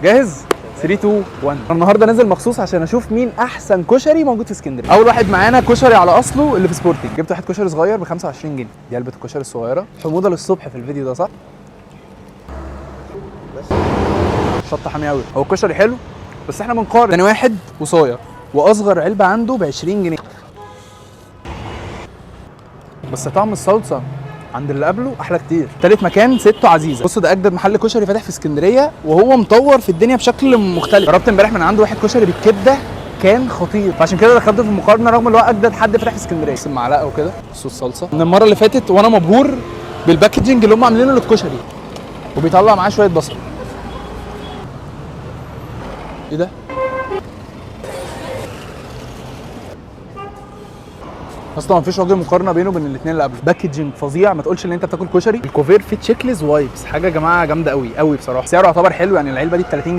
جاهز؟ 3 2 1. النهارده نازل مخصوص عشان اشوف مين احسن كشري موجود في اسكندريه. اول واحد معانا كشري على اصله اللي في سبورتنج. جبت واحد كشري صغير ب 25 جنيه. دي علبه الكشري الصغيره. حموضه للصبح في الفيديو ده، صح؟ شطه حاميه قوي. هو الكشري حلو بس احنا بنقارن. تاني واحد وصايه واصغر علبه عنده ب 20 جنيه. بس طعم الصلصه عند اللي قبله احلى كتير. تالت مكان سته عزيزه. بص ده اجدد محل كشري فاتح في اسكندريه وهو مطور في الدنيا بشكل مختلف. جربت امبارح من عنده واحد كشري بالكبده كان خطير، فعشان كده دخلته في المقارنه رغم ان هو اجدد حد فاتح في اسكندريه. بس المعلقه وكده. بصوا الصلصه من المره اللي فاتت وانا مبهور بالباكجنج اللي هم عاملينه للكشري. وبيطلع معاه شويه بصل. ايه ده؟ اصلا مفيش وجه مقارنه بينه وبين الاثنين اللي قبله. باكجنج فظيع، ما تقولش ان انت بتاكل كشري. الكوفير فيه تشيكلز وايبس، حاجه يا جماعه جامده قوي قوي بصراحه. سعره يعتبر حلو، يعني العلبه دي ب 30